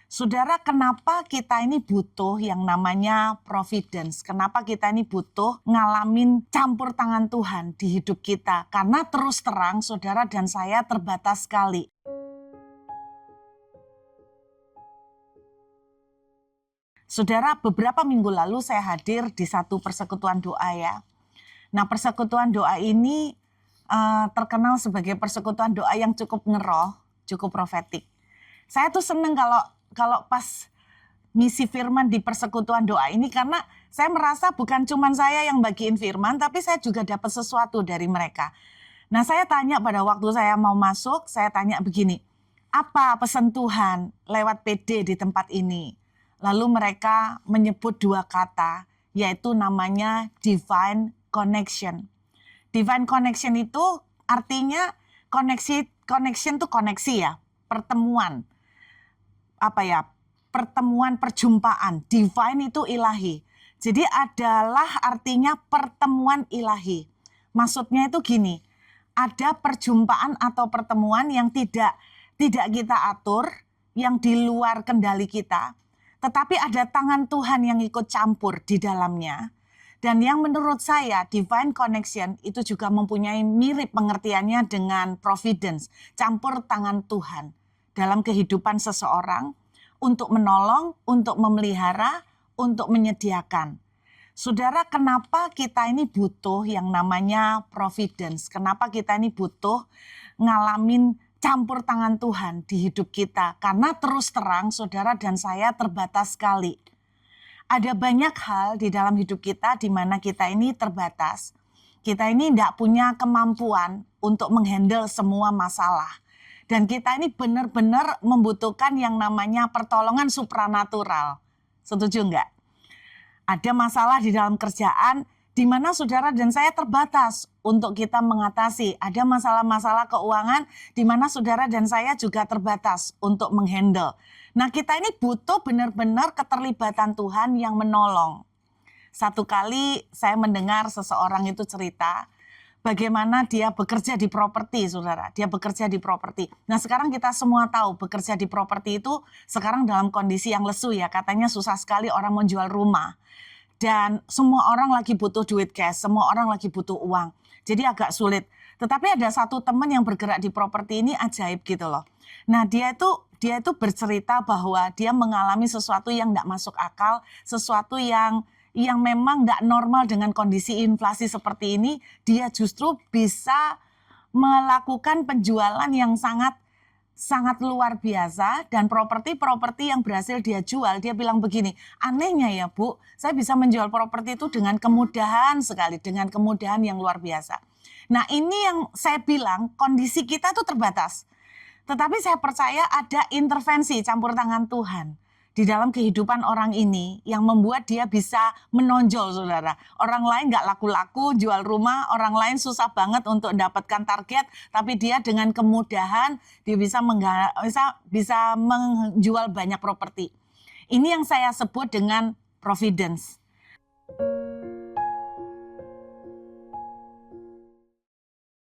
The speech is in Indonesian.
Saudara, kenapa kita ini butuh yang namanya providence? Kenapa kita ini butuh ngalamin campur tangan Tuhan di hidup kita? Karena terus terang saudara dan saya terbatas sekali. Saudara, beberapa minggu lalu saya hadir di satu persekutuan doa ya. Nah, persekutuan doa ini terkenal sebagai persekutuan doa yang cukup ngeroh, cukup profetik. Saya tuh seneng kalau pas ngisi firman di persekutuan doa ini karena saya merasa bukan cuma saya yang bagiin firman, tapi saya juga dapat sesuatu dari mereka. Nah, saya tanya pada waktu saya mau masuk, saya tanya begini, apa pesan Tuhan lewat PD di tempat ini? Lalu mereka menyebut dua kata, yaitu namanya divine connection. Divine connection itu artinya connection itu koneksi ya, pertemuan. Pertemuan, perjumpaan. Divine itu ilahi. Jadi adalah artinya pertemuan ilahi. Maksudnya itu gini, ada perjumpaan atau pertemuan yang tidak kita atur, yang di luar kendali kita, tetapi ada tangan Tuhan yang ikut campur di dalamnya. Dan yang menurut saya divine connection itu juga mempunyai mirip pengertiannya dengan providence, campur tangan Tuhan dalam kehidupan seseorang untuk menolong, untuk memelihara, untuk menyediakan. Saudara, kenapa kita ini butuh yang namanya providence? Kenapa kita ini butuh ngalamin campur tangan Tuhan di hidup kita? Karena terus terang saudara dan saya terbatas sekali. Ada banyak hal di dalam hidup kita di mana kita ini terbatas. Kita ini tidak punya kemampuan untuk menghandle semua masalah. Dan kita ini benar-benar membutuhkan yang namanya pertolongan supranatural. Setuju enggak? Ada masalah di dalam kerjaan di mana saudara dan saya terbatas untuk kita mengatasi. Ada masalah-masalah keuangan di mana saudara dan saya juga terbatas untuk menghandle. Nah, kita ini butuh benar-benar keterlibatan Tuhan yang menolong. Satu kali saya mendengar seseorang itu cerita bagaimana dia bekerja di properti, saudara. Dia bekerja di properti. Nah, sekarang kita semua tahu bekerja di properti itu sekarang dalam kondisi yang lesu ya. Katanya susah sekali orang menjual rumah. Dan semua orang lagi butuh duit cash, semua orang lagi butuh uang. Jadi agak sulit. Tetapi ada satu teman yang bergerak di properti ini ajaib gitu loh. Nah, dia itu bercerita bahwa dia mengalami sesuatu yang tidak masuk akal, sesuatu yang memang tidak normal dengan kondisi inflasi seperti ini. Dia justru bisa melakukan penjualan yang sangat luar biasa, dan properti yang berhasil dia jual, dia bilang begini, anehnya ya Bu, saya bisa menjual properti itu dengan kemudahan sekali, dengan kemudahan yang luar biasa. Nah, ini yang saya bilang kondisi kita tuh terbatas. Tetapi saya percaya ada intervensi campur tangan Tuhan di dalam kehidupan orang ini yang membuat dia bisa menonjol, saudara. Orang lain nggak laku-laku jual rumah, orang lain susah banget untuk mendapatkan target, tapi dia dengan kemudahan dia bisa menjual banyak properti. Ini yang saya sebut dengan providence.